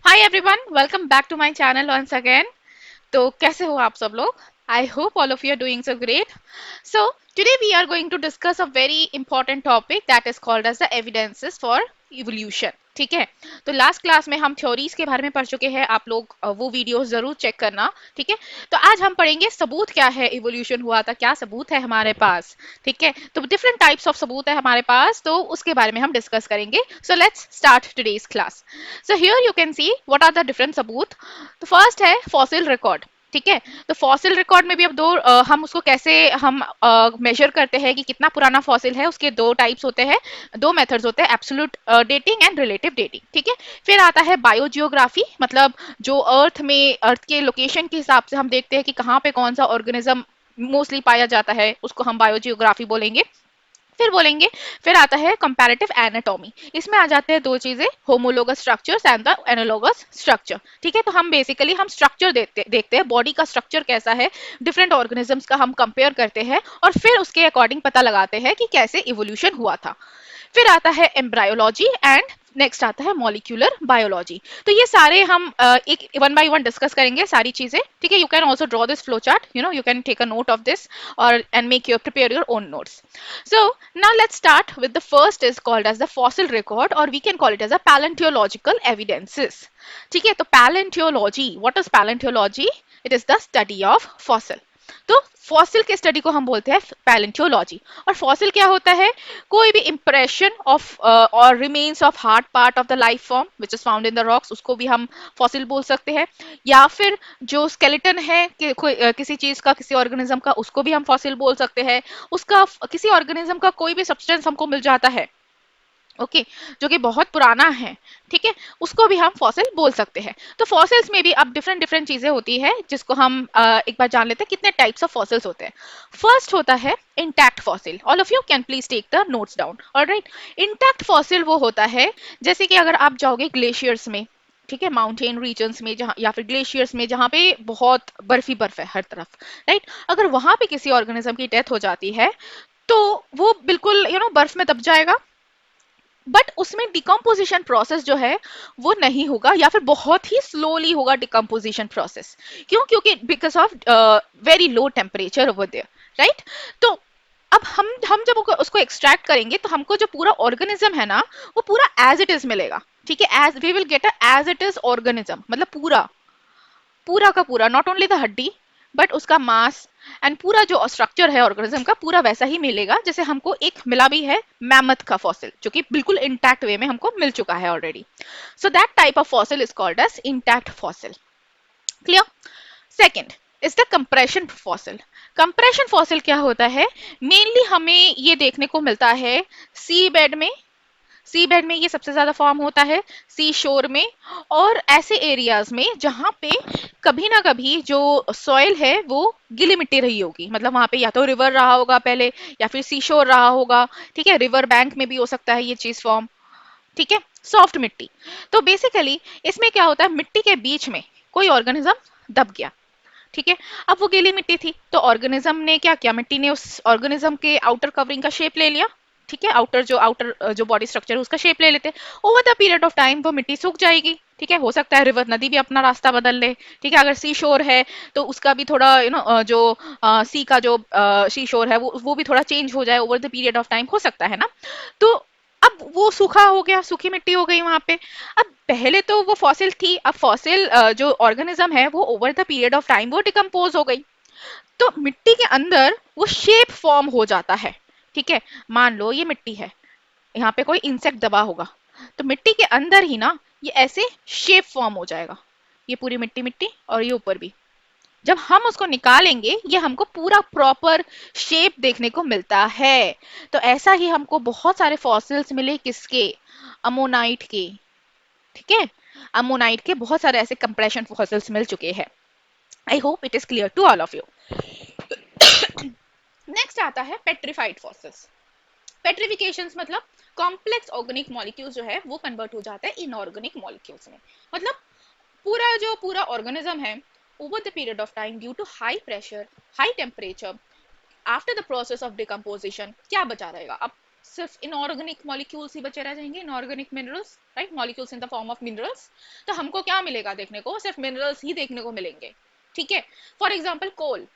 Hi everyone, welcome back to my channel once again. तो कैसे हो आप सब लोग? I hope all of you are doing so great. So today we are going to discuss a very important topic that is called as the evidences for evolution. ठीक है, तो last class में हम थ्योरीज के बारे में पढ़ चुके हैं। आप लोग वो वीडियोस जरूर चेक करना। ठीक है, तो आज हम पढ़ेंगे सबूत क्या है, इवोल्यूशन हुआ था, क्या सबूत है हमारे पास। ठीक है, तो डिफरेंट टाइप्स ऑफ सबूत है हमारे पास, तो उसके बारे में हम डिस्कस करेंगे। So let's start today's class. So here you can see what are the different सबूत। तो फर्स्ट है फॉसिल रिकॉर्ड। ठीक है, तो फॉसिल रिकॉर्ड में भी अब दो हम उसको कैसे हम मेजर करते हैं कि कितना पुराना फॉसिल है, उसके दो टाइप्स होते हैं, दो मेथड्स होते हैं, absolute dating and relative dating. ठीक है, फिर आता है बायोजियोग्राफी, मतलब जो अर्थ के लोकेशन के हिसाब से हम देखते हैं कि कहाँ पे कौन सा ऑर्गेनिज्म मोस्टली पाया जाता है, उसको हम बायोजियोग्राफी बोलेंगे। फिर बोलेंगे, फिर आता है कंपैरेटिव एनाटॉमी। इसमें आ जाते हैं दो चीजें, homologous structures and the analogous structure. ठीक है, तो हम बेसिकली हम स्ट्रक्चर देखते हैं, बॉडी का स्ट्रक्चर कैसा है, डिफरेंट ऑर्गेनिजम्स का हम कंपेयर करते हैं और फिर उसके अकॉर्डिंग पता लगाते हैं कि कैसे इवोल्यूशन हुआ था। फिर आता है एम्ब्रायोलॉजी एंड नेक्स्ट आता है मॉलिक्यूलर बायोलॉजी। तो ये सारे हम एक वन बाय वन डिस्कस करेंगे सारी चीजें। ठीक है, you can also draw this flow chart, you can take a note of this और and make your prepare your own notes. So now let's start with the first is called as the fossil record, or we can call it as a paleontological evidences. ठीक है, तो paleontology, what is paleontology? It is the study of fossil. तो fossil के study को हम बोलते हैं palaeontology. और फॉसिल क्या होता है? कोई भी इंप्रेशन ऑफ और remains of hard part of the life form which is found in the rocks, उसको भी हम फॉसिल बोल सकते हैं। या फिर जो स्केलेटन है कि किसी चीज का, किसी ऑर्गेनिज्म का, उसको भी हम फॉसिल बोल सकते हैं। उसका किसी ऑर्गेनिज्म का कोई भी सब्सटेंस हमको मिल जाता है, ओके, जो कि बहुत पुराना है, ठीक है, उसको भी हम फॉसिल बोल सकते हैं। तो फॉसिल्स में भी अब डिफरेंट डिफरेंट चीजें होती है, जिसको हम एक बार जान लेते हैं कितने टाइप्स ऑफ फॉसिल्स होते हैं। फर्स्ट होता है intact fossil. All of you can please take the notes down. Alright, intact fossil वो होता है जैसे कि अगर आप जाओगे ग्लेशियर्स में, ठीक है, माउंटेन रीजन्स में जहाँ, या फिर ग्लेशियर्स में जहाँ पे बहुत बर्फ ही बर्फ है हर तरफ, राइट, अगर वहां पे किसी ऑर्गेनिज्म की डेथ हो जाती है तो वो बिल्कुल बर्फ में दब जाएगा, बट उसमें डिकम्पोजिशन प्रोसेस जो है वो नहीं होगा, या फिर बहुत ही स्लोली होगा डिकम्पोजिशन प्रोसेस। क्यों? क्योंकि because of very low temperature over there, right. तो अब हम जब उसको एक्सट्रैक्ट करेंगे तो हमको जो पूरा ऑर्गेनिज्म है ना, वो पूरा एज इट इज मिलेगा। ठीक है, as we will get a as it is organism, मतलब पूरा पूरा का पूरा, नॉट ओनली द हड्डी बट उसका मास एंड पूरा जो स्ट्रक्चर है ऑर्गेनिज्म का, पूरा वैसा ही मिलेगा जैसे हमको एक मिला भी है मैमथ का फॉसिल, जो कि बिल्कुल इंटैक्ट वे में हमको मिल चुका है already. So that type of fossil is called as intact fossil. Clear? Second is the compression fossil. Compression fossil क्या होता है? मेनली हमें ये देखने को मिलता है सी बेड में, सी बेड में ये सबसे ज्यादा फॉर्म होता है, सी शोर में, और ऐसे एरियाज में जहां पे कभी ना कभी जो सॉइल है वो गीली मिट्टी रही होगी, मतलब वहां पे या तो रिवर रहा होगा पहले, या फिर सी शोर रहा होगा। ठीक है, रिवर बैंक में भी हो सकता है ये चीज फॉर्म। ठीक है, सॉफ्ट मिट्टी। तो बेसिकली इसमें क्या होता है, मिट्टी के बीच में कोई ऑर्गेनिज्म दब गया। ठीक है, अब वो गीली मिट्टी थी तो ऑर्गेनिज्म ने क्या किया, मिट्टी ने उस ऑर्गेनिज्म के आउटर कवरिंग का शेप ले लिया। ठीक है, आउटर जो बॉडी स्ट्रक्चर है उसका शेप ले लेते हैं। Over the period of time वो मिट्टी सूख जाएगी। ठीक है, हो सकता है रिवर नदी भी अपना रास्ता बदल ले। ठीक है, अगर सी शोर है तो उसका भी थोड़ा जो सी का जो सी शोर है वो भी थोड़ा चेंज हो जाए over the period of time, हो सकता है ना। तो अब वो सूखा हो गया, सूखी मिट्टी हो गई वहां पे। अब पहले तो वो फॉसिल थी, अब फॉसिल जो ऑर्गेनिज्म है वो over the period of time वो डिकम्पोज हो गई। तो मिट्टी के अंदर वो शेप फॉर्म हो जाता है। ठीक है, मान लो ये मिट्टी है, यहाँ पे कोई इंसेक्ट दबा होगा, तो मिट्टी के अंदर ही ना ये ऐसे शेप फॉर्म हो जाएगा, ये पूरी मिट्टी मिट्टी और ये ऊपर भी। जब हम उसको निकालेंगे ये हमको पूरा प्रॉपर शेप देखने को मिलता है। तो ऐसा ही हमको बहुत सारे फॉसिल्स मिले, किसके? अमोनाइट के। ठीक है, अमोनाइट के बहुत सारे ऐसे कंप्रेशन फॉसिल्स मिल चुके हैं। I hope it is clear to all of you. Next आता है पेट्रिफाइड फॉसिल्स। पेट्रिफिकेशन मतलब कॉम्प्लेक्स ऑर्गेनिक मॉलिक्यूल्स जो है वो कन्वर्ट हो जाता है इनऑर्गेनिक मॉलिक्यूल्स में। मतलब पूरा ऑर्गेनिज्म है, over the period of time due to high pressure, high temperature, after the process of decomposition क्या बचा रहेगा? अब सिर्फ इनऑर्गेनिक मॉलिक्यूल्स ही बचे रह जाएंगे, inorganic minerals, right, molecules in the form of minerals. तो हमको क्या मिलेगा देखने को, सिर्फ मिनरल्स ही देखने को मिलेंगे, ठीक है। फॉर एग्जाम्पल कोल,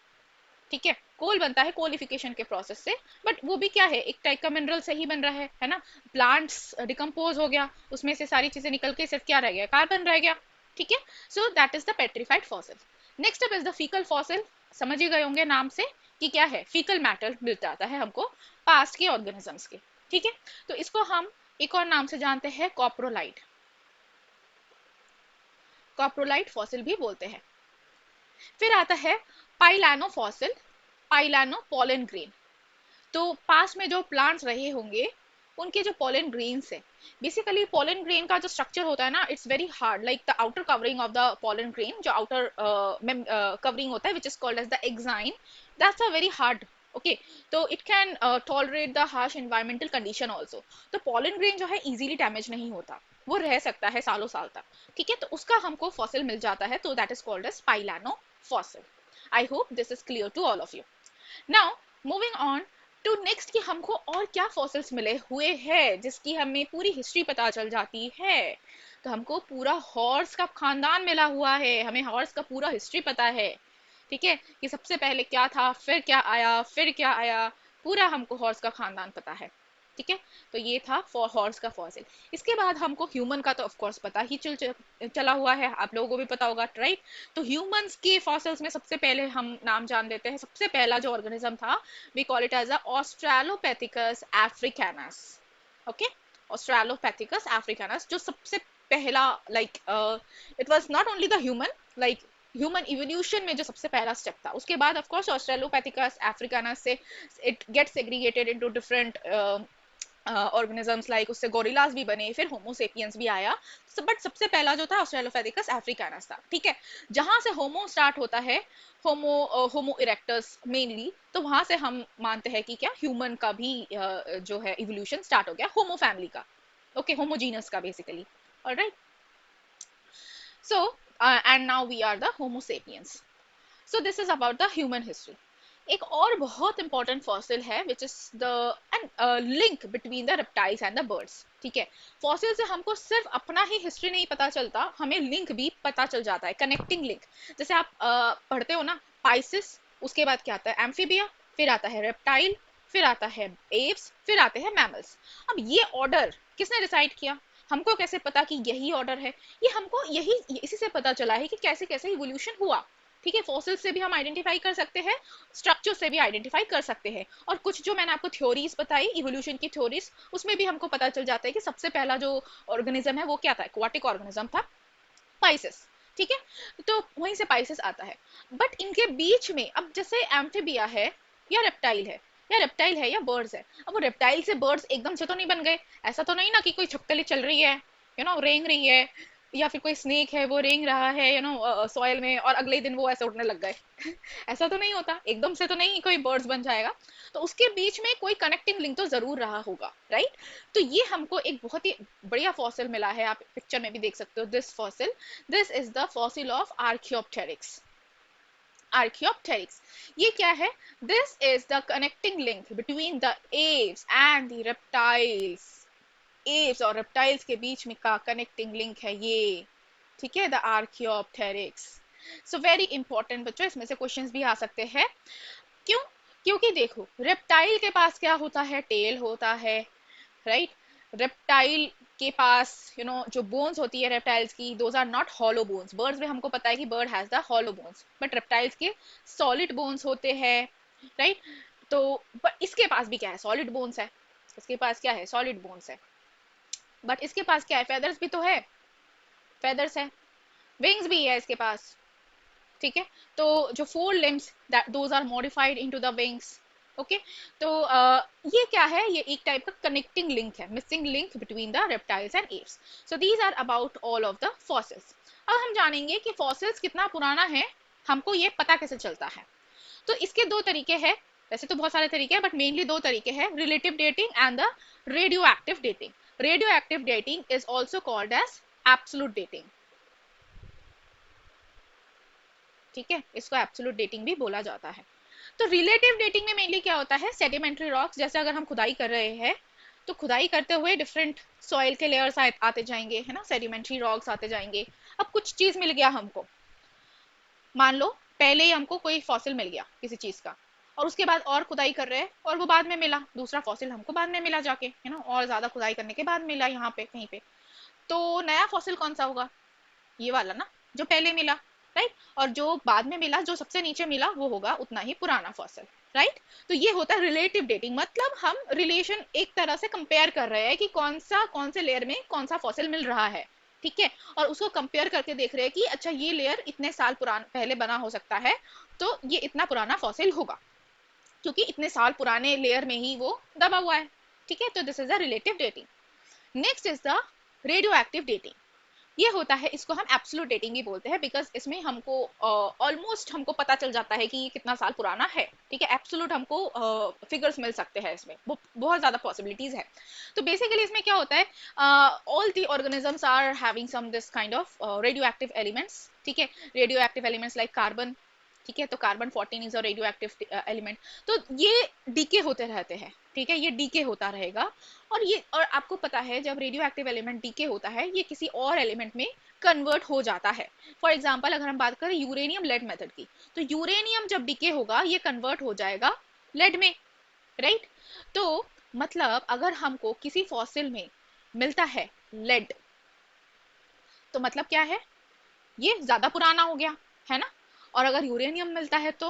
ठीक है, कोल बनता है कोलिफिकेशन के प्रोसेस से, बट वो भी क्या है, एक टाइप का मिनरल से ही बन रहा है ना। प्लांट्स डिकम्पोज हो गया, उसमें से सारी चीजें निकल के सिर्फ क्या रह गया, कार्बन रह गया, ठीक है। So that is the petrified fossil. Next up is the faecal fossil. समझ ही गए होंगे नाम से कि क्या है, फीकल मैटर मिल जाता है हमको पास्ट के ऑर्गेनिजम्स के, ठीक है। तो इसको हम एक और नाम से जानते हैं कॉप्रोलाइट, कॉप्रोलाइट फॉसिल भी बोलते हैं। फिर आता है palynofossil, palyno pollen grain. तो पास में जो प्लांट्स रहे होंगे उनके जो पोलन ग्रेन्स है, बेसिकली पोलन ग्रेन का जो स्ट्रक्चर होता है ना, it's very hard, like the outer covering of the pollen grain, जो आउटर कवरिंग होता है which is called as the exine, that's a very hard, okay. तो it can tolerate the harsh environmental condition also. तो pollen grain जो है easily damage नहीं होता, वो रह सकता है सालों साल तक, ठीक है। तो उसका हमको फॉसिल मिल जाता है, तो that is called as palynofossil. I hope this is clear to all of you. Now moving on to next, कि हमको और क्या फॉसिल्स मिले हुए हैं जिसकी हमें पूरी हिस्ट्री पता चल जाती है। तो हमको पूरा हॉर्स का खानदान मिला हुआ है, हमें हॉर्स का पूरा हिस्ट्री पता है, ठीक है, कि सबसे पहले क्या था, फिर क्या आया, फिर क्या आया, पूरा हमको हॉर्स का खानदान पता है, ठीक है। तो ये था फॉर हॉर्स का फॉसिल। इसके बाद हमको ह्यूमन का तो ऑफ कोर्स पता ही चला हुआ है, आप लोगों को भी पता होगा, राइट। तो ह्यूमंस के फॉसिल्स में सबसे पहले हम नाम जान लेते हैं, सबसे पहला जो ऑर्गेनिज्म था, we call it as Australopithecus africanus, okay. Australopithecus africanus जो सबसे पहला, like it was not only the human, like human evolution में जो सबसे पहला स्टेप था। उसके बाद ऑफ कोर्स ऑस्ट्रेलोपैथिकस अफ्रीकानस से it gets segregated into different organisms, like उससे गोरिल्लास भी बने, फिर होमोसेपियंस भी आया। बट सबसे पहला जो था ऑस्ट्रेलोपैथिकस अफ्रीकानस था, ठीक है। जहां से होमो स्टार्ट होता है, होमो इरेक्टस मेनली, तो वहां से हम मानते हैं कि क्या ह्यूमन का भी जो है इवोल्यूशन स्टार्ट हो गया, होमो फैमिली का, ओके, होमोजीनस का basically, alright. So, and now we are the Homo sapiens. So this is about the human history. एक और बहुत इंपॉर्टेंट फॉसिल है which is the link between the reptiles and the birds, ठीक है। Fossil से हमको सिर्फ अपना ही हिस्ट्री नहीं पता चलता, हमें लिंक भी पता चल जाता है, कनेक्टिंग लिंक। जैसे आप पढ़ते हो ना, पाइसिस, उसके बाद क्या आता है, एम्फीबिया, फिर आता है रेप्टाइल, फिर आता है एप्स, फिर आते हैं मैमल्स। अब ये ऑर्डर किसने डिसाइड किया, हमको कैसे पता कि यही ऑर्डर है, ये हमको यही इसी से पता चला है कि कैसे कैसे इवोल्यूशन हुआ, ठीक है। फॉसिल से भी हम आइडेंटिफाई कर सकते हैं, स्ट्रक्चर से भी आइडेंटिफाई कर सकते हैं, और कुछ जो मैंने आपको थ्योरीज बताई इवोल्यूशन की थ्योरीज, उसमें भी हमको पता चल जाता है कि सबसे पहला जो ऑर्गेनिज्म है वो क्या था, एक्वाटिक ऑर्गेनिज्म था, पाइसेस, ठीक है। तो वहीं से पाइसेस आता है। बट इनके बीच में अब जैसे एम्फीबिया है या रेप्टाइल है, या रेप्टाइल है या बर्ड्स है, अब वो रेप्टाइल से बर्ड्स एकदम से तो नहीं बन गए, ऐसा तो नहीं ना कि कोई छपकली चल रही है, रेंग रही है, या फिर कोई स्नेक है वो रेंग रहा है सॉइल में, और अगले दिन वो ऐसे उड़ने लग गए ऐसा तो नहीं होता, एकदम से तो नहीं कोई बर्ड्स बन जाएगा। तो उसके बीच में कोई कनेक्टिंग लिंक तो जरूर रहा होगा, राइट। तो ये हमको एक बहुत ही बढ़िया फॉसिल मिला है, आप पिक्चर में भी देख सकते हो this fossil, this is the fossil of Archaeopteryx. Archaeopteryx ये क्या है, this is the connecting link between the Aves and the reptiles, Aves और रेप्टाइल्स के बीच में का कनेक्टिंग लिंक है ये, ठीक है, the Archaeopteryx. So very important बच्चों, इसमें से क्वेश्चंस भी आ सकते हैं। क्यों, क्योंकि देखो रेप्टाइल के पास क्या होता है, टेल होता है, राइट। रेप्टाइल के पास जो बोन्स होती है रेप्टाइल्स की, those are not hollow bones. Birds में हमको पता है कि bird has the hollow bones, but reptiles के सॉलिड बोन्स होते हैं, राइट। तो इसके पास भी क्या है, सॉलिड बोन्स है, इसके पास क्या है, सॉलिड बोन्स है। बट इसके पास क्या है, फेदर्स भी तो है, फेदर्स है, विंग्स भी है इसके पास, ठीक है। तो जो four limbs those are modified into the wings, okay. तो ये क्या है, ये एक टाइप का कनेक्टिंग लिंक है, missing link between the reptiles and apes. So these are about all of the fossils. अब हम जानेंगे कि फॉसिल्स कितना पुराना है, हमको ये पता कैसे चलता है। तो इसके दो तरीके हैं, वैसे तो बहुत सारे तरीके हैं, बट मेनली दो तरीके हैं, relative dating and the radioactive dating. Radioactive dating is also called as absolute dating, ठीक है, इसको एब्सोल्यूट डेटिंग भी बोला जाता है। तो रिलेटिव डेटिंग में मेनली क्या होता है, सेडिमेंट्री रॉक्स, जैसे अगर हम खुदाई कर रहे हैं तो खुदाई करते हुए डिफरेंट सॉइल के लेयर्स आते जाएंगे, है ना, सेडिमेंट्री रॉक्स आते जाएंगे। अब कुछ चीज मिल गया हमको, मान लो पहले ही हमको कोई फॉसिल मिल गया किसी चीज का, और उसके बाद और खुदाई कर रहे हैं और वो बाद में मिला, दूसरा फॉसिल हमको बाद में मिला जाके, है ना, और ज्यादा खुदाई करने के बाद मिला यहाँ पे कहीं पे। तो नया फॉसिल कौन सा होगा? ये वाला ना, जो पहले मिला, राइट। और जो बाद में मिला, जो सबसे नीचे मिला, वो होगा उतना ही पुराना फॉसिल, राइट। तो ये होता है रिलेटिव डेटिंग, मतलब हम रिलेशन एक तरह से कंपेयर कर रहे हैं कि कौन से लेयर में कौन सा फॉसिल मिल रहा है, ठीक है। और उसको कंपेयर करके देख रहे हैं कि अच्छा ये लेयर इतने साल पुराना पहले बना हो सकता है, तो ये इतना पुराना फॉसिल होगा, क्योंकि इतने साल पुराने लेयर में ही वो दबा हुआ है, ठीक है। तो this is the relative dating. Next is the radioactive dating. ये होता है, इसको हम एब्सोल्यूट डेटिंग भी बोलते हैं, बिकॉज इसमें हमको ऑलमोस्ट हमको पता चल जाता है कि ये कितना साल पुराना है, ठीक है। एब्सोल्यूट हमको फिगर्स मिल सकते हैं, इसमें बहुत ज्यादा पॉसिबिलिटीज है। तो बेसिकली इसमें क्या होता है, all the organisms are having some this kind of radioactive elements, ठीक है। Radioactive elements like carbon, ठीक है। तो carbon 14 is a radioactive element. तो ये डीके होते रहते हैं, ठीक है, ये डीके होता रहेगा। और आपको पता है जब रेडियो एक्टिव एलिमेंट डीके होता है, ये किसी और एलिमेंट में कन्वर्ट हो जाता है। फॉर एग्जाम्पल अगर हम बात करें यूरेनियम लेड मेथड की, तो यूरेनियम जब डीके होगा ये कन्वर्ट हो जाएगा लेड में, राइट। तो मतलब अगर हमको किसी फॉसिल में मिलता है लेड, तो मतलब क्या है, ये ज्यादा पुराना हो गया, है ना। और अगर यूरेनियम मिलता है तो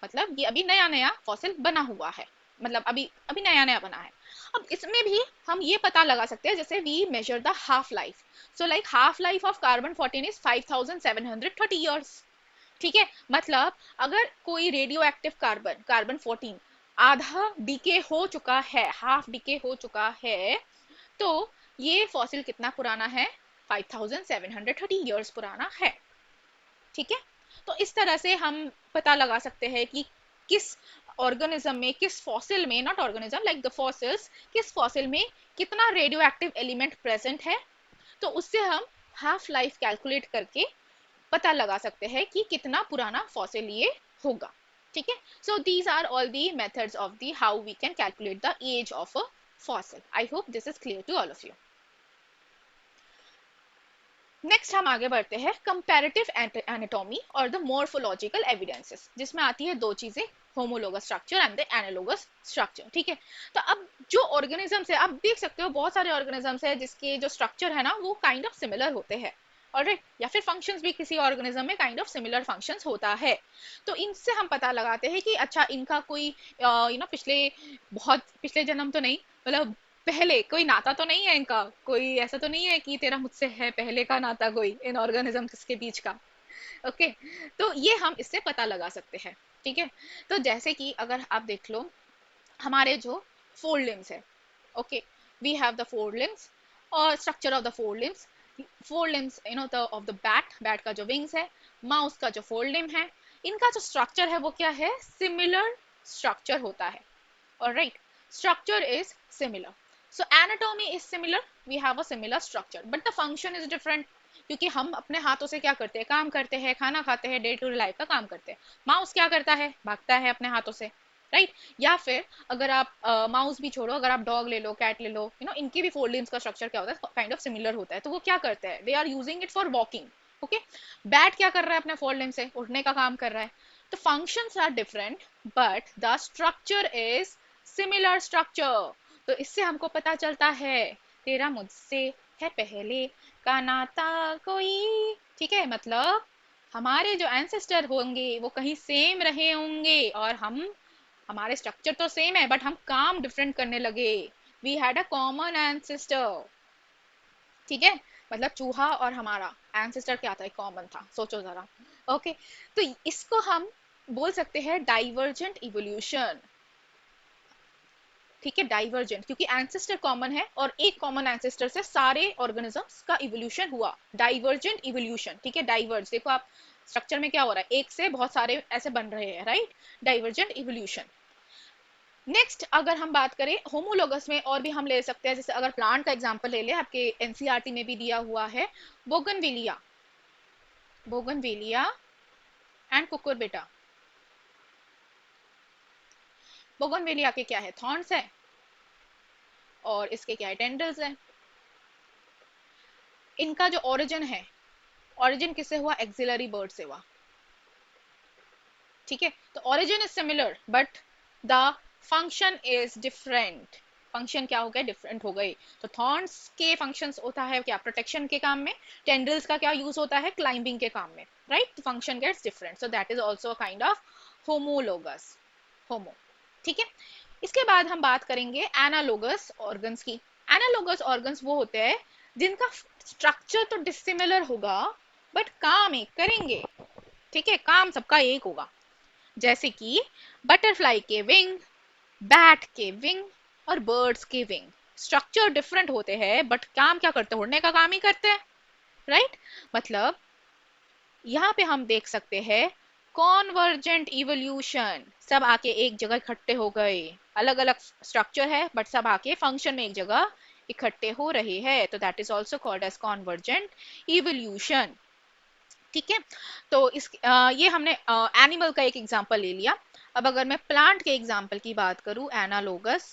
मतलब ये अभी नया नया फॉसिल बना हुआ है, मतलब अभी अभी नया नया बना है। अब इसमें भी हम ये पता लगा सकते हैं, जैसे we measure the half life. So like half life of carbon 14 is 5730 years, ठीक है। मतलब अगर कोई रेडियो एक्टिव कार्बन कार्बन 14 आधा डीके हो चुका है, हाफ डीके हो चुका है, तो ये फॉसिल कितना पुराना है, 5730 ईयर्स पुराना है, ठीक है। तो इस तरह से हम पता लगा सकते हैं कि किस ऑर्गेनिज्म में, किस फॉसिल में, not organism like the fossils, किस फॉसिल में कितना रेडियो एक्टिव एलिमेंट प्रेजेंट है। तो उससे हम हाफ लाइफ कैलकुलेट करके पता लगा सकते हैं कि कितना पुराना फॉसिल ये होगा, ठीक है। So these are all the methods of the how we can calculate the age of a fossil. I hope this is clear to all of you. Next हम आगे बढ़ते हैं कंपैरेटिव एनाटॉमी और द मॉर्फोलॉजिकल एविडेंसेस, जिसमें आती है दो चीजें, homologous structure and the analogous structure, ठीक है। तो अब जो ऑर्गेनिजम्स है, आप देख सकते हो बहुत सारे ऑर्गेनिजम्स है जिसके जो स्ट्रक्चर है ना वो काइंड ऑफ सिमिलर होते हैं, ऑलराइट, या फिर फंक्शंस भी किसी ऑर्गेनिज्म में काइंड ऑफ सिमिलर फंक्शंस होता है। तो इनसे हम पता लगाते हैं कि अच्छा इनका कोई पिछले बहुत पिछले जन्म तो नहीं, मतलब पहले कोई नाता तो नहीं है इनका, कोई ऐसा तो नहीं है कि तेरा मुझसे है पहले का नाता कोई इन ऑर्गेनिज्म के बीच का, ओके। तो ये हम इससे पता लगा सकते हैं, ठीक है। तो जैसे कि अगर आप देख लो हमारे जो फोर लिम्स है, okay, we have the four limbs और structure of the four limbs. Four limbs the of the bat का जो विंग्स है, माउस का जो फोर लिम है, इनका जो स्ट्रक्चर है वो क्या है, सिमिलर स्ट्रक्चर होता है, alright, structure is similar, so anatomy is similar, we have a similar structure but the function is different, क्योंकि हम अपने हाथों से क्या करते हैं, काम करते हैं, खाना खाते हैं, डे टू डे लाइफ का काम करते हैं। माउस क्या करता है, भागता है अपने हाथों से, राइट। या फिर अगर आप माउस भी छोड़ो, अगर आप डॉग ले लो, कैट ले लो, इनके भी फोर लिम्स का स्ट्रक्चर क्या होता है, काइंड ऑफ सिमिलर होता है। तो वो क्या करते हैं, they are using it for walking, okay. Bat क्या कर रहा है, अपने फोर लिम्स से उठने का काम कर रहा है। तो functions are different but the structure is similar structure. तो इससे हमको पता चलता है तेरा मुझसे है पहले का नाता कोई, ठीक है। मतलब हमारे जो एंसेस्टर होंगे वो कहीं सेम रहे होंगे और हमारे स्ट्रक्चर तो सेम है बट हम काम डिफरेंट करने लगे। We had a common ancestor, ठीक है। मतलब चूहा और हमारा एंसेस्टर क्या था, कॉमन था, सोचो जरा, ओके। तो इसको हम बोल सकते हैं डाइवर्जेंट इवोल्यूशन, ठीक है, डाइवर्जेंट, क्योंकि एंसेस्टर कॉमन है और एक कॉमन एंसेस्टर से सारे ऑर्गेनिजम्स का इवोल्यूशन हुआ, डाइवर्जेंट इवोल्यूशन, ठीक है। डाइवर्ज देखो आप स्ट्रक्चर में क्या हो रहा है, एक से बहुत सारे ऐसे बन रहे हैं, राइट, डाइवर्जेंट इवोल्यूशन। नेक्स्ट अगर हम बात करें होमोलोगस में, और भी हम ले सकते हैं, जैसे अगर प्लांट का एग्जांपल ले ले, आपके एनसीईआरटी में भी दिया हुआ है, bougainvillea, bougainvillea and Cucurbita. Bougainvillea के क्या है, थॉर्न्स है, और इसके क्या है, टेंडल्स है। इनका जो ओरिजिन है, ओरिजिन किससे हुआ, एक्सिलरी बर्ड से हुआ, ठीक है। तो origin is similar but the function is different. Function क्या हो गया, डिफरेंट हो गए। तो थॉर्न्स के फंक्शंस होता है क्या, प्रोटेक्शन के काम में। टेंडल्स का क्या यूज होता है, क्लाइंबिंग के काम में, right. Function gets different, so that is also a kind of homologous, homo, ठीक है। इसके बाद हम बात करेंगे एनालोगस ऑर्गन्स की। एनालोगस ऑर्गन्स वो होते हैं जिनका स्ट्रक्चर तो डिसिमिलर होगा बट काम एक करेंगे, ठीक है, काम सबका एक होगा। जैसे कि बटरफ्लाई के विंग, बैट के विंग और बर्ड्स के विंग। स्ट्रक्चर डिफरेंट होते हैं बट काम क्या करते हैं, उड़ने का काम ही करते हैं, राइट। मतलब यहाँ पे हम देख सकते हैं कॉन्वर्जेंट इवोल्यूशन, सब आके एक जगह इकट्ठे हो गए। अलग अलग स्ट्रक्चर है बट सब आके फंक्शन में एक जगह इकट्ठे हो रहे हैं, तो that is also called as convergent evolution, ठीक है। तो ये हमने एनिमल का एक एग्जांपल ले लिया। अब अगर मैं प्लांट के एग्जांपल की बात करूं, एनालोगस,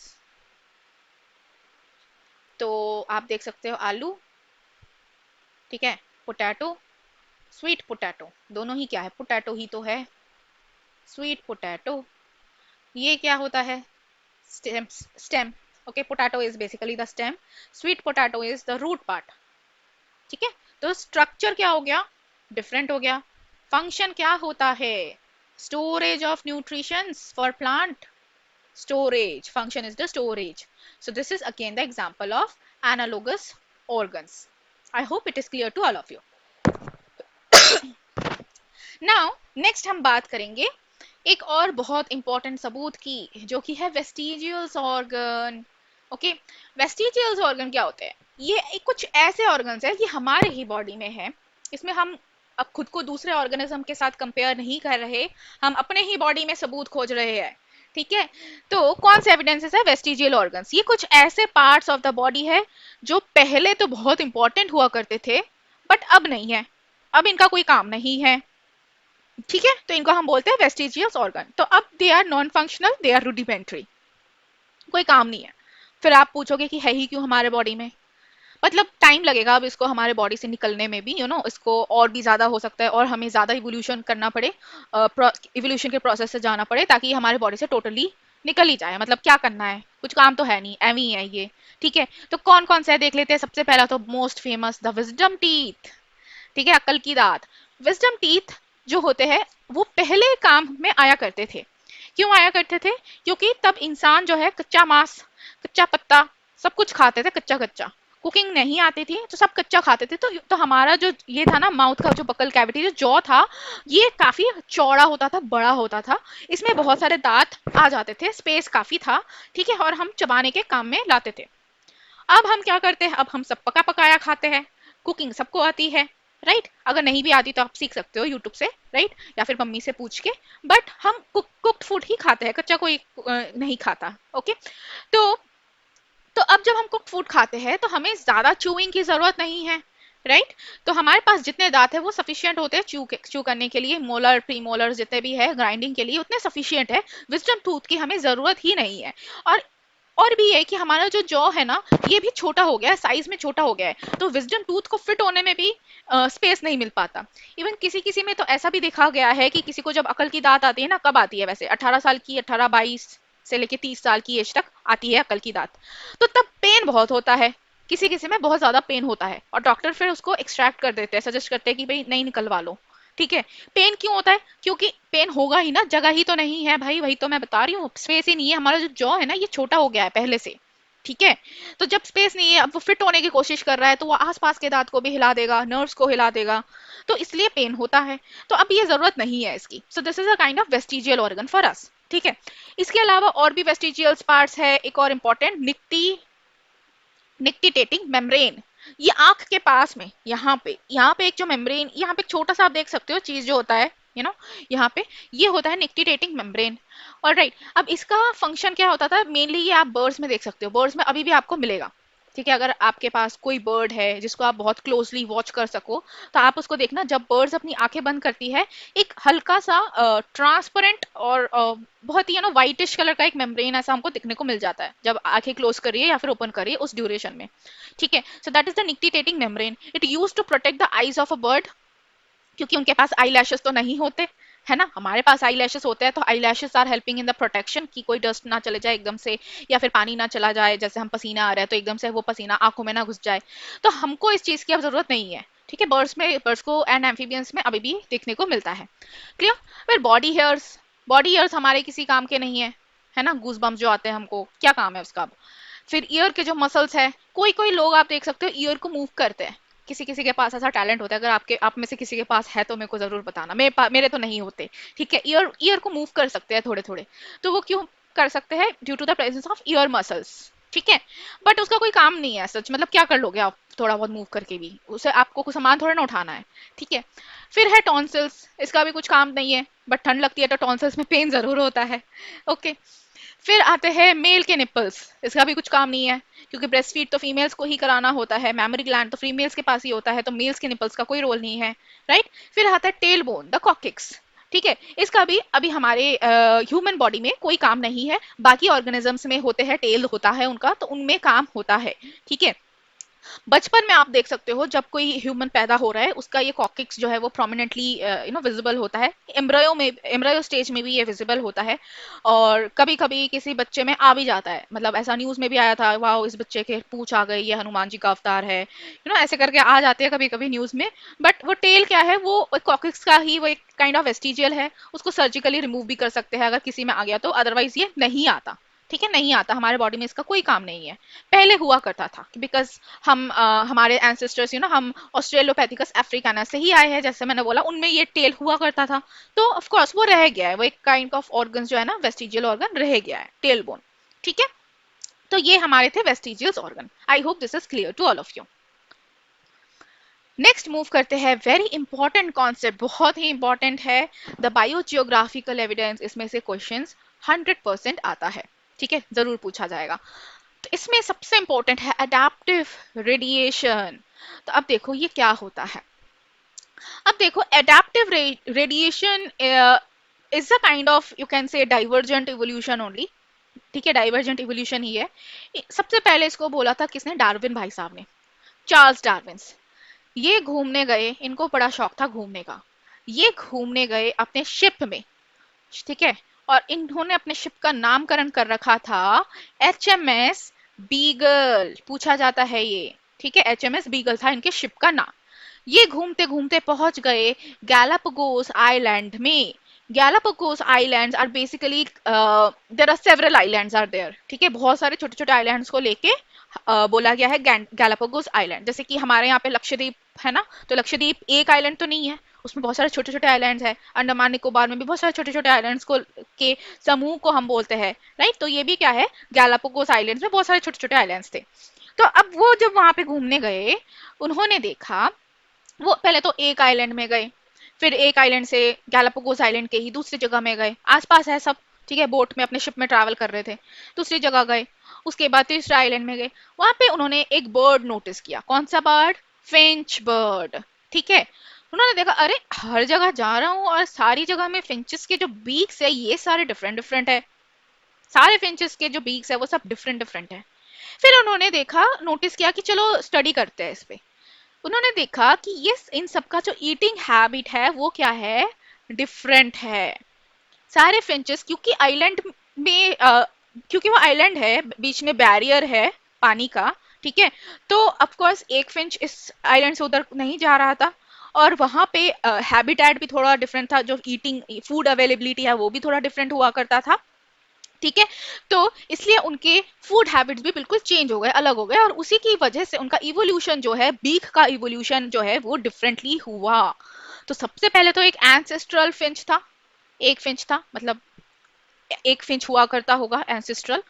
तो आप देख सकते हो आलू, ठीक है, पोटैटो, स्वीट पोटैटो, दोनों ही क्या है, पोटैटो ही तो है, स्वीट पोटैटो। ये क्या होता है, stem, stem, okay, potato is basically the stem, sweet potato is the root part, ठीक है। तो स्ट्रक्चर क्या हो गया, डिफरेंट हो गया। फंक्शन क्या होता है, storage of nutritions for plant, storage function is the storage. So this is again the example of analogous organs. I hope it is clear to all of you. Now next हम बात करेंगे एक और बहुत important सबूत की, जो कि है vestigials organ. Okay, vestigials organ क्या होते हैं, ये एक कुछ ऐसे ऑर्गन्स है, ये हमारे ही बॉडी में है। इसमें हम अब खुद को दूसरे ऑर्गेनिज्म के साथ कंपेयर नहीं कर रहे, हम अपने ही बॉडी में सबूत खोज रहे हैं, ठीक है। तो कौन से एविडेंसेस है, वेस्टिजियल ऑर्गन्स, ये कुछ ऐसे पार्ट्स ऑफ द बॉडी है जो पहले तो बहुत इंपॉर्टेंट हुआ करते थे बट अब नहीं है, अब इनका कोई काम नहीं है, ठीक है। तो इनको हम बोलते हैं वेस्टिजियस ऑर्गन। तो अब they are non functional, they are rudimentary, कोई काम नहीं है। फिर आप पूछोगे कि है ही क्यों हमारे बॉडी में, मतलब टाइम लगेगा अब इसको हमारे बॉडी से निकलने में भी, इसको और भी ज्यादा हो सकता है और हमें ज्यादा इवोल्यूशन करना पड़े, इवोल्यूशन के प्रोसेस से जाना पड़े ताकि ये हमारे बॉडी से टोटली निकल ही जाए। मतलब क्या करना है, कुछ काम तो है नहीं, एवं ही है ये, ठीक है। तो कौन कौन सा है देख लेते हैं। सबसे पहला तो most famous the wisdom teeth, ठीक है, अक्ल की दांत। विजडम टीथ जो होते हैं वो पहले काम में आया करते थे। क्यों आया करते थे, क्योंकि तब इंसान जो है कच्चा मांस, कच्चा पत्ता, सब कुछ खाते थे कच्चा कच्चा, कुकिंग नहीं आती थी तो सब कच्चा खाते थे। तो हमारा जो ये था ना, माउथ का जो बकल कैविटी, जो जॉ था, ये काफी चौड़ा होता था, बड़ा होता था, इसमें बहुत सारे दांत आ जाते थे, स्पेस काफी था, ठीक है, और हम चबाने के काम में लाते थे। अब हम क्या करते हैं, अब हम सब पका पकाया खाते हैं, कुकिंग सबको आती है, राइट। अगर नहीं भी आती तो आप सीख सकते हो यूट्यूब से, राइट, या फिर मम्मी से पूछ के। बट हम कुक्ड फूड ही खाते हैं, कच्चा कोई नहीं खाता, ओके। तो तो अब जब हम कुक्ड फूड खाते हैं तो हमें ज्यादा चूइंग की जरूरत नहीं है, राइट। तो हमारे पास जितने दांत है वो सफिशिएंट होते हैं चू करने के लिए, मोलर प्री मोलर जितने भी है ग्राइंडिंग के लिए उतने सफिशिएंट है, विजडम टूथ की हमें जरूरत ही नहीं है। और भी है कि हमारा जो जॉ है ना, ये भी छोटा हो गया है, साइज में छोटा हो गया है, तो विजडम टूथ को फिट होने में भी स्पेस नहीं मिल पाता। इवन किसी किसी में तो ऐसा भी देखा गया है कि किसी को जब अकल की दांत आती है ना, कब आती है वैसे, 18 साल की, 18-22 से लेके 30 साल की एज तक आती है अकल की दांत। तो तब पेन बहुत होता है, किसी किसी में बहुत ज्यादा पेन होता है और डॉक्टर फिर उसको एक्सट्रैक्ट कर देते हैं, सजेस्ट करते हैं कि भाई नहीं निकलवा लो, ठीक है। पेन क्यों होता है, क्योंकि पेन होगा ही ना, जगह ही तो नहीं है भाई, वही तो मैं बता रही हूँ, स्पेस ही नहीं है, हमारा जो जॉ है ना ये छोटा हो गया है पहले से, ठीक है। तो जब स्पेस नहीं है, अब वो फिट होने की कोशिश कर रहा है, तो वो आसपास के दांत को भी हिला देगा, नर्व्स को हिला देगा, तो इसलिए पेन होता है। तो अब ये जरूरत नहीं है इसकी, so this is a kind of vestigial organ for us, ठीक है। इसके अलावा और भी वेस्टिजियल पार्ट्स है, एक और इंपॉर्टेंट निक्टिटेटिंग मेम्ब्रेन, ये आंख के पास में, यहाँ पे एक जो मेम्ब्रेन, यहाँ पे एक छोटा सा आप देख सकते हो चीज जो होता है, यू नो, यहाँ पे ये होता है निक्टिटेटिंग मेम्ब्रेन। और राइट, अब इसका फंक्शन क्या होता था, मेनली ये आप बर्ड्स में देख सकते हो, बर्ड्स में अभी भी आपको मिलेगा, ठीक है, अगर आपके पास कोई बर्ड है जिसको आप बहुत क्लोजली वॉच कर सको, तो आप उसको देखना, जब बर्ड्स अपनी आंखें बंद करती है, एक हल्का सा ट्रांसपेरेंट और बहुत ही वाइटिश कलर का एक मेम्ब्रेन ऐसा हमको दिखने को मिल जाता है जब आंखें क्लोज करिए या फिर ओपन करिए उस ड्यूरेशन में। ठीक है, so that is the nictitating membrane. It use to protect the eyes of a bird, क्योंकि उनके पास आई लैशेस तो नहीं होते, है ना, हमारे पास आई लैशेस होते हैं, तो eye lashes are helping in the protection कि कोई डस्ट ना चले जाए एकदम से, या फिर पानी ना चला जाए, जैसे हम पसीना आ रहा है तो एकदम से वो पसीना आंखों में ना घुस जाए। तो हमको इस चीज की अब जरूरत नहीं है। ठीक है, बर्ड्स को एंड एम्फीबियंस में अभी भी देखने को मिलता है। क्लियर। फिर बॉडी हेयर्स हमारे किसी काम के नहीं है ना, गूज बम्स जो आते हैं हमको, क्या काम है उसका। फिर ईयर के जो मसल्स है, कोई कोई लोग आप देख सकते हो ईयर को मूव करते हैं, किसी किसी के पास ऐसा टैलेंट होता है, अगर आप में से किसी के पास है तो मेरे को जरूर बताना, मेरे तो नहीं होते। ठीक है, ईयर ईयर को मूव कर सकते हैं थोड़े थोड़े, तो वो क्यों कर सकते हैं, due to the presence of ear muscles. ठीक है, बट उसका कोई काम नहीं है सच, मतलब क्या कर लोगे आप थोड़ा बहुत मूव करके भी, उसे आपको कुछ सामान थोड़ा ना उठाना है। ठीक है, फिर है टॉन्सिल्स, इसका भी कुछ काम नहीं है, बट ठंड लगती है तो टॉन्सिल्स में पेन जरूर होता है। ओके, फिर आते हैं मेल के निपल्स, इसका भी कुछ काम नहीं है, क्योंकि ब्रेस्ट फीड तो फीमेल्स को ही कराना होता है, मैमरी ग्लैंड तो फीमेल्स के पास ही होता है, तो मेल्स के निपल्स का कोई रोल नहीं है। राइट। फिर आता है टेल बोन, द कॉकिक्स। ठीक है, इसका भी अभी हमारे ह्यूमन बॉडी में कोई काम नहीं है, बाकी ऑर्गेनिजम्स में होते हैं, टेल होता है उनका, तो उनमें काम होता है। ठीक है, बचपन में आप देख सकते हो जब कोई ह्यूमन पैदा हो रहा है, उसका ये कॉकिक्स जो है वो प्रोमिनेंटली विजिबल होता है, एम्ब्रायो स्टेज में भी ये विजिबल होता है, और कभी कभी किसी बच्चे में आ भी जाता है, मतलब ऐसा न्यूज में भी आया था, वाह इस बच्चे के पूंछ आ गई, ये हनुमान जी का अवतार है, ऐसे करके आ जाते हैं कभी कभी न्यूज में। बट वो टेल क्या है, वो कॉकिक्स का ही वो एक काइंड ऑफ वेस्टिजियल है, उसको सर्जिकली रिमूव भी कर सकते हैं अगर किसी में आ गया तो, अदरवाइज ये नहीं आता। ठीक है, नहीं आता, हमारे बॉडी में इसका कोई काम नहीं है। पहले हुआ करता था, बिकॉज हमारे एंसेस्टर्स हम ऑस्ट्रेलोपैथिकस अफ्रीकाना से ही आए हैं, जैसे मैंने बोला उनमें ये टेल हुआ करता था, तो ऑफ कोर्स वो रह गया है, वो एक काइंड ऑफ ऑर्गन जो है ना, वेस्टिजियल ऑर्गन रह गया है, टेल बोन। ठीक है, तो ये हमारे थे vestigials organ. I hope this is clear to all of you. Next move करते हैं, वेरी इंपॉर्टेंट कॉन्सेप्ट, बहुत ही इंपॉर्टेंट है, द बायोजियोग्राफिकल एविडेंस, इसमें से क्वेश्चंस 100% आता है। ठीक है, जरूर पूछा जाएगा। तो इसमें सबसे इंपॉर्टेंट है अडेप्टिव रेडिएशन। तो अब देखो ये क्या होता है। अब देखो adaptive radiation is a kind of, you can say, divergent evolution only. ठीक है, डाइवर्जेंट इवोल्यूशन ही है। सबसे पहले इसको बोला था किसने, डार्विन भाई साहब ने, चार्ल्स डार्विन। ये घूमने गए, इनको बड़ा शौक था घूमने का, ये घूमने गए अपने शिप में। ठीक है, और इन्होंने अपने शिप का नामकरण कर रखा था HMS बीगल, पूछा जाता है ये। ठीक है, HMS बीगल था इनके शिप का नाम। ये घूमते घूमते पहुंच गए गैलापागोस आइलैंड में। Galapagos islands are basically, there are several islands are there. ठीक है, बहुत सारे छोटे छोटे आइलैंड्स को लेके बोला गया है गैलापागोस आइलैंड, जैसे कि हमारे यहाँ पे लक्षद्वीप है ना, तो लक्षद्वीप एक आइलैंड तो नहीं है, उसमें बहुत सारे छोटे छोटे आइलैंड्स हैं, अंडमान निकोबार में भी बहुत सारे छोटे छोटे आइलैंड्स को के समूह को हम बोलते हैं। राइट, तो ये भी क्या है, गैलापागोस आइलैंड्स में बहुत सारे छोटे छोटे आइलैंड्स थे। तो अब वो जब वहां पे घूमने गए, उन्होंने देखा, वो पहले तो एक आइलैंड में गए, फिर एक आइलैंड से गैलापागोस आइलैंड के ही दूसरी जगह में गए, आसपास है सब। ठीक है, बोट में अपने शिप में ट्रैवल कर रहे थे, दूसरी जगह गए, उसके बाद तीसरे आइलैंड में गए, वहां पे उन्होंने एक बर्ड नोटिस किया। कौन सा बर्ड, फिंच बर्ड। ठीक है, उन्होंने देखा अरे हर जगह जा रहा हूँ और सारी जगह में फिंचेस के जो बीक्स है ये सारे डिफरेंट डिफरेंट है, सारे फिंचेस के जो बीक्स है वो सब डिफरेंट डिफरेंट है। फिर उन्होंने देखा, नोटिस किया कि चलो स्टडी करते हैं इस पे। उन्होंने देखा कि ये इन सबका जो ईटिंग हैबिट है वो क्या है, डिफरेंट है। सारे फिंचेस, क्योंकि आइलैंड में क्योंकि वो आइलैंड है, बीच में बैरियर है पानी का। ठीक है, तो ऑफ कोर्स एक फिंच इस आइलैंड से उधर नहीं जा रहा था, और वहां पे हैबिटेट भी थोड़ा डिफरेंट था, जो ईटिंग फूड अवेलेबिलिटी है वो भी थोड़ा डिफरेंट हुआ करता था। ठीक है, तो इसलिए उनके फूड हैबिट्स भी बिल्कुल चेंज हो गए, अलग हो गए, और उसी की वजह से उनका इवोल्यूशन जो है, बीक का इवोल्यूशन जो है वो डिफरेंटली हुआ। तो सबसे पहले तो एक एंसेस्ट्रल फिंच था, एक फिंच था, मतलब एक फिंच हुआ करता होगा एंसेस्ट्रल,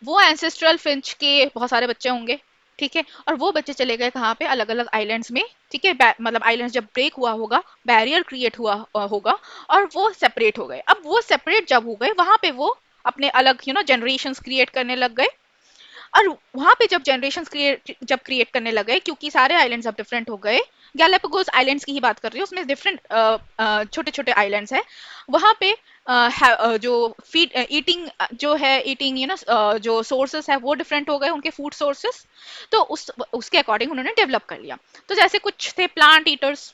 वो एंसेस्ट्रल फिंच के बहुत सारे बच्चे होंगे। ठीक है, और वो बच्चे चले गए कहाँ पे, अलग अलग आइलैंड्स में। ठीक है, मतलब आइलैंड्स जब ब्रेक हुआ होगा, बैरियर क्रिएट हुआ होगा, और वो सेपरेट हो गए। अब वो सेपरेट जब हो गए, वहां पे वो अपने अलग जनरेशंस क्रिएट करने लग गए। और वहां पे जब जनरेशन जब क्रिएट करने लगे, क्योंकि सारे आइलैंड्स अब डिफरेंट हो गए, गैलापागोस आइलैंड्स की ही बात कर रही हूँ, उसमें डिफरेंट छोटे छोटे आइलैंड्स है, वहां पे जो फीड ईटिंग जो है, ईटिंग जो सोर्सेस है वो डिफरेंट हो गए, उनके फूड सोर्सेस। तो उसके अकॉर्डिंग उन्होंने डेवलप कर लिया। तो जैसे कुछ थे प्लांट ईटर्स,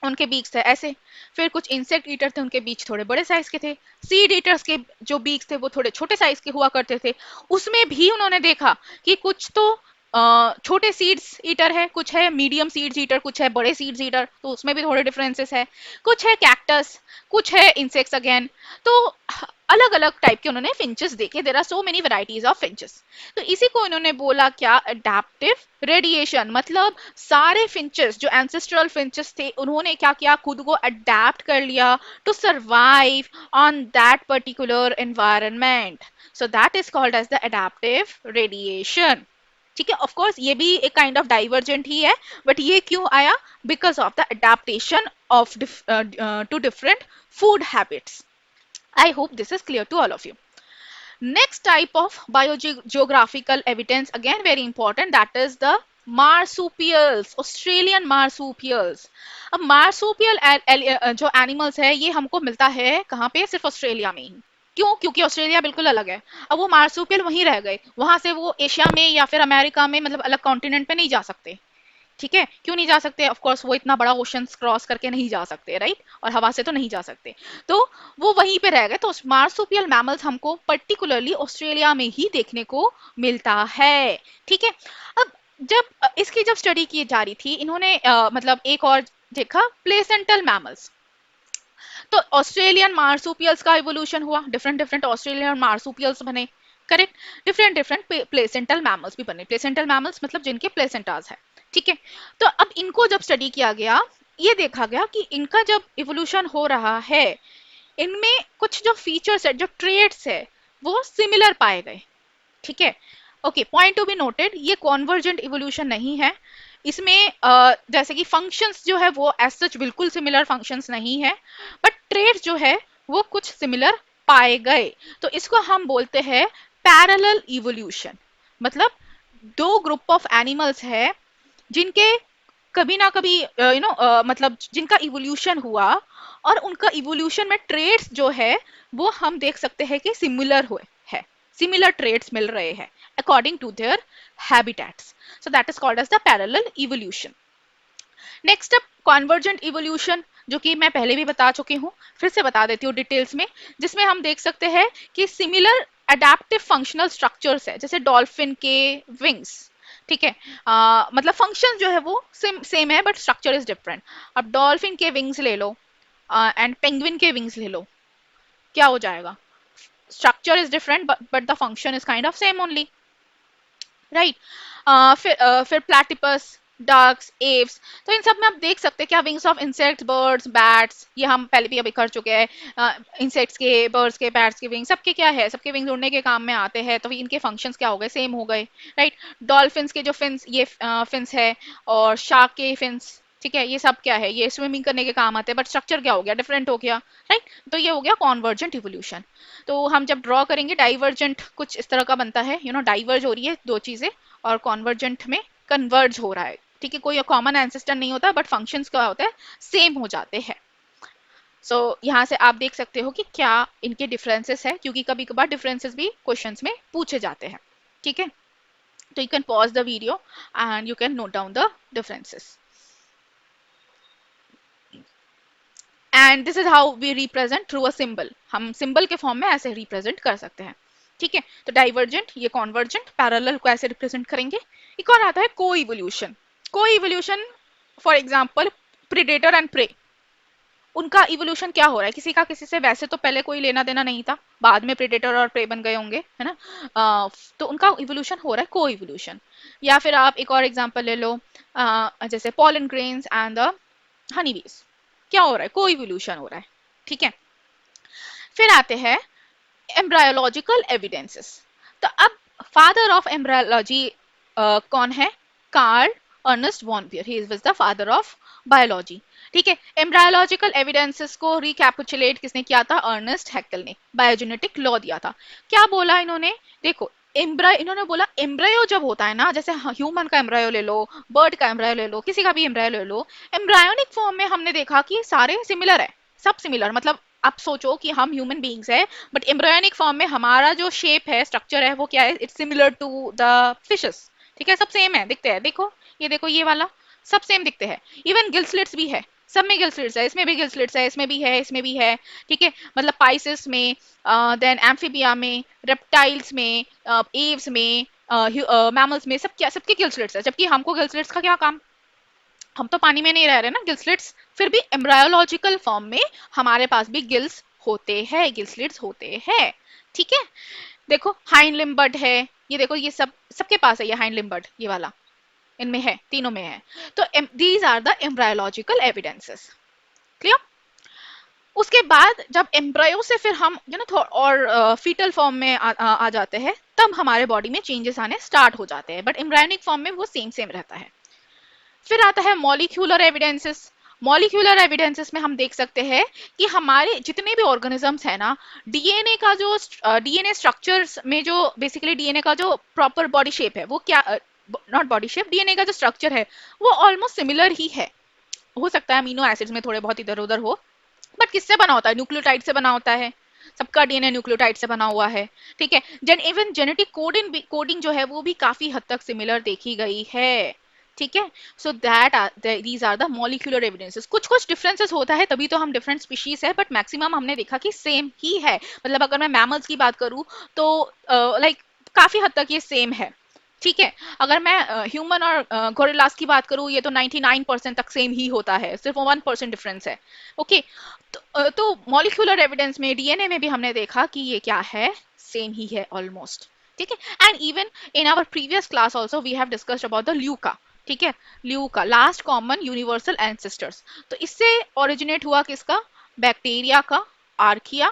उनके बीक्स थे ऐसे, फिर कुछ इंसेक्ट ईटर थे, उनके बीच थोड़े बड़े साइज के थे, सीड ईटर्स के जो बीक्स थे वो थोड़े छोटे साइज के हुआ करते थे। उसमें भी उन्होंने देखा कि कुछ तो छोटे सीड्स ईटर है, कुछ है मीडियम सीड्स ईटर, कुछ है बड़े सीड्स ईटर, तो उसमें भी थोड़े डिफरेंसेस है, कुछ है कैक्टस, कुछ है इंसेक्ट्स अगेन। तो अलग अलग टाइप के उन्होंने फिंचेस देखे, there are so many varieties of finches. तो इसी को इन्होंने बोला क्या, अडेप्टिव रेडिएशन। मतलब सारे फिंचेस जो एंसेस्ट्रल फिंचेस थे, उन्होंने क्या किया, खुद को अडेप्ट कर लिया to survive on that particular environment. So that is called as the adaptive radiation. ठीक है, ऑफ कोर्स ये भी एक काइंड ऑफ डाइवर्जेंट ही है, बट ये क्यों आया, because of the adaptation of to different food habits. I hope this is clear to all of you. Next type of biogeographical evidence, again very important, that is the marsupials, Australian marsupials. अब marsupial जो animals है, ये हमको मिलता है कहाँ पे, सिर्फ ऑस्ट्रेलिया में ही। क्यों? क्योंकि ऑस्ट्रेलिया बिल्कुल अलग है। अब वो मार्सूपियल वहीं रह गए, वहां से वो एशिया में या फिर अमेरिका में, मतलब अलग कॉन्टिनेंट पे नहीं जा सकते। ठीक है, क्यों नहीं जा सकते? ऑफ कोर्स वो इतना बड़ा ओशन क्रॉस करके नहीं जा सकते, राइट, और हवा से तो नहीं जा सकते, तो वो वहीं पे रह गए। तो मार्सुपियल मैमल्स हमको पर्टिकुलरली ऑस्ट्रेलिया में ही देखने को मिलता है। ठीक है, अब जब इसकी जब स्टडी की जा रही थी, इन्होंने मतलब एक और देखा, प्लेसेंटल मैमल्स। तो ऑस्ट्रेलियन मार्सुपियल्स का इवोल्यूशन हुआ, डिफरेंट डिफरेंट ऑस्ट्रेलियन मार्सुपियल्स बने, correct. Different different placental mammals भी बने, प्लेसेंटल मैमल्स मतलब जिनके प्लेसेंटास है। ठीक है, तो अब इनको जब स्टडी किया गया, ये देखा गया कि इनका जब इवोल्यूशन हो रहा है, इनमें कुछ जो फीचर्स है, जो ट्रेट्स है, वो सिमिलर पाए गए। ठीक है, okay, point to be noted, ये कॉन्वर्जेंट इवोल्यूशन नहीं है। इसमें जैसे कि फंक्शंस जो है वो एज सच बिल्कुल सिमिलर फंक्शंस नहीं है, बट ट्रेड्स जो है वो कुछ सिमिलर पाए गए। तो इसको हम बोलते हैं पैरेलल इवोल्यूशन। मतलब दो ग्रुप ऑफ एनिमल्स है जिनके कभी ना कभी मतलब जिनका इवोल्यूशन हुआ, और उनका इवोल्यूशन में ट्रेड्स जो है वो हम देख सकते हैं कि सिमिलर हुए है, सिमिलर ट्रेड्स मिल रहे हैं according to their habitats. So that is called as the parallel evolution. Next up convergent evolution, जो कि मैं पहले भी बता चुकी हूँ, फिर से बता देती हूँ डिटेल्स में, जिसमें हम देख सकते हैं कि सिमिलर अडेप्टिव फंक्शनल स्ट्रक्चर्स है, जैसे डॉल्फिन के विंग्स। ठीक है, मतलब फंक्शन जो है वो सेम है, बट स्ट्रक्चर इज डिफरेंट। अब डॉल्फिन के विंग्स ले लो एंड पेंगुइन के विंग्स ले लो, क्या हो जाएगा? Structure is different but the function is kind of same only, right. फिर प्लेटिपस, डक्स, एव्स, तो इन सब में आप देख सकते हैं क्या, wings of insects, birds, bats, ये हम पहले भी अभी कर चुके हैं। इंसेक्ट्स के, बर्ड्स के, बैट्स के विंग्स, सबके क्या है, सबके विंग्स उड़ने के काम में आते हैं, तो इनके फंक्शंस क्या हो गए, सेम हो गए, राइट। डॉल्फिन्स के जो फिन्स, ये फिन्स है, और शार्क के फिन्स, ठीक है, ये सब क्या है, ये स्विमिंग करने के काम आते हैं, बट स्ट्रक्चर क्या हो गया, डिफरेंट हो गया, राइट। तो ये हो गया कॉन्वर्जेंट इवोल्यूशन। तो हम जब ड्रॉ करेंगे डाइवर्जेंट कुछ इस तरह का बनता है, डाइवर्ज हो रही है दो चीजें, और कॉन्वर्जेंट में कन्वर्ज हो रहा है। ठीक है, कोई कॉमन एंसेस्टर नहीं होता, बट फंक्शंस क्या होता है, सेम हो जाते हैं। सो यहाँ से आप देख सकते हो कि क्या इनके डिफरेंसेस है, क्योंकि कभी कभार डिफरेंसेस भी क्वेश्चंस में पूछे जाते हैं। ठीक है, तो you can pause the video and you can note down the differences. And this is how we represent through a symbol, हम सिंबल के फॉर्म में ऐसे रिप्रेजेंट कर सकते हैं। ठीक है, तो डाइवर्जेंट, ये कॉन्वर्जेंट, पैरेलल को ऐसे रिप्रेजेंट करेंगे। एक और आता है coevolution. Coevolution, for example predator and prey, उनका इवोल्यूशन क्या हो रहा है, किसी का किसी से वैसे तो पहले कोई लेना देना नहीं था, बाद में प्रेडेटर और प्रे बन गए होंगे, है ना। तो उनका इवोल्यूशन हो रहा है को इवोल्यूशन। या फिर आप एक और एग्जांपल ले लो, जैसे pollen grains and the honey बीज, क्या हो रहा है, को इवोल्यूशन हो रहा है। ठीक है, फिर आते हैं एम्ब्रायोलॉजिकल एविडेंसेस। तो अब फादर ऑफ एम्ब्रायोलॉजी कौन है, Karl Ernst von Baer, he was the father of biology. ठीक है, एम्ब्रायोलॉजिकल एविडेंसेस को रिकैपिचुलेट किसने किया था, अर्नेस्ट हैक्केल ने बायोजेनेटिक लॉ दिया था। क्या बोला इन्होंने, देखो एम्ब्रायो, इन्होंने बोला एम्ब्रायो जब होता है ना, जैसे ह्यूमन का एम्ब्रायो ले लो, बर्ड का एम्ब्रायो ले लो, किसी का भी एम्ब्रायो ले लो, एम्ब्रायोनिक फॉर्म में हमने देखा कि सारे सिमिलर है, सब सिमिलर, मतलब आप सोचो कि हम ह्यूमन बीइंग्स है, बट एम्ब्रायोनिक फॉर्म में हमारा जो शेप है, स्ट्रक्चर है, वो क्या है, it's similar to the fishes. ठीक है, सब सेम है, दिखते हैं, देखो ये वाला, सब सेम दिखते हैं। इवन गिल स्लिट्स भी है, सब में गिल स्लिट्स है, इसमें भी गिल स्लिट्स है, इसमें भी है, इसमें भी है। ठीक है, मतलब पाइसिस में, देन एम्फीबिया में, रेप्टाइल्स में, एव्स में, मैमल्स में, सब क्या, सबके गिल स्लिट्स है, जबकि हमको गिल स्लिट्स का क्या काम, हम तो पानी में नहीं रह रहे ना, गिल स्लिट्स, फिर भी एम्ब्रायोलॉजिकल फॉर्म में हमारे पास भी गिल्स होते हैं, गिल स्लिट्स होते हैं। ठीक है, देखो हाइंड लिम्बर्ड है, ये देखो, ये सब सबके पास है, ये हाइंड लिम्बर्ड, ये वाला इनमें है, तीनों में है। तो these are the embryological evidences. Clear? उसके बाद जब एम्ब्रायो से फिर हम और फीटल फॉर्म में आ जाते हैं, तब हमारे बॉडी में चेंजेस आने स्टार्ट हो जाते हैं, बट एम्ब्रायोनिक फॉर्म में वो सेम सेम रहता है। फिर आता है मॉलिक्यूलर एविडेंसेस। मॉलिक्यूलर एविडेंसेस में हम देख सकते हैं कि हमारे जितने भी ऑर्गेनिजम्स है ना, डीएनए का जो डीएनए स्ट्रक्चर्स में जो बेसिकली डीएनए का जो प्रॉपर बॉडी शेप है, वो क्या, नॉट बॉडी शेप, डीएनए का जो स्ट्रक्चर है वो ऑलमोस्ट सिमिलर ही है। हो सकता है अमीनो एसिड्स में थोड़े बहुत इधर उधर हो, बट किससे बना होता है, न्यूक्लियोटाइड से बना होता है, सबका डीएनए न्यूक्लियोटाइड से बना हुआ है। ठीक है, इवन जेनेटिक कोडिंग जो है वो भी काफी हद तक सिमिलर देखी गई है। ठीक है, so that these are the molecular evidences. कुछ कुछ डिफरेंसेस होता है, तभी तो हम डिफरेंट स्पीशीज है, बट मैक्सिमम हमने देखा कि सेम ही है। मतलब अगर मैं मैमल्स की बात करूं तो लाइक काफी हद तक ये सेम है। ठीक है, अगर मैं ह्यूमन और गोरिल्लास की बात करूं, ये तो 99% तक सेम ही होता है, सिर्फ 1% डिफरेंस है। ओके, तो मॉलिक्यूलर एविडेंस में, डीएनए में भी हमने देखा कि ये क्या है, सेम ही है ऑलमोस्ट। ठीक है, and even in our previous class also we have discussed about the LUCA. ठीक है, LUCA, last common universal ancestors. तो इससे ओरिजिनेट हुआ किसका, बैक्टीरिया का, archaea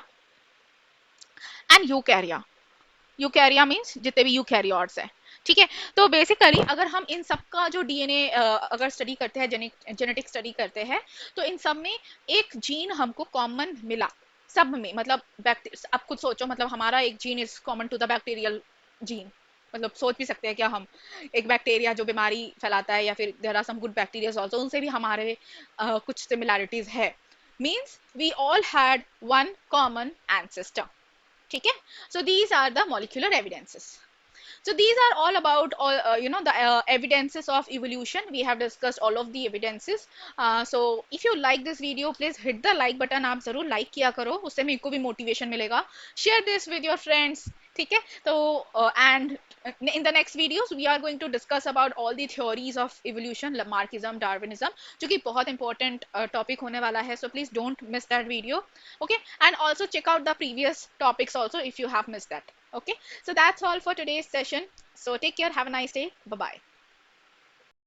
and eukarya. Eukarya means जितने भी यूकैरियोट्स हैं। ठीक है, तो बेसिकली अगर हम इन सब का जो डीएनए अगर स्टडी करते हैं, जेनेटिक स्टडी करते हैं, तो इन सब में एक जीन हमको कॉमन मिला, सब में, मतलब आप खुद सोचो, मतलब हमारा एक gene is common to the bacterial gene. मतलब सोच भी सकते हैं क्या हम, एक बैक्टीरिया जो बीमारी फैलाता है, या फिर there are some good bacteria also, उनसे भी हमारे कुछ सिमिलैरिटीज है। Means we all had one common ancestor. ठीक है, so these are the molecular evidences. So these are all about all the evidences of evolution. We have discussed all of the evidences. So if you like this video, please hit the like button. आप जरूर like किया करो, उससे मेरे को भी motivation मिलेगा. Share this with your friends. ठीक है, तो and in the next videos we are going to discuss about all the theories of evolution, Lamarckism, Darwinism, जो कि बहुत important topic होने वाला है. So please don't miss that video. Okay, and also check out the previous topics also if you have missed that. Okay, so that's all for today's session. So take care, have a nice day, bye bye.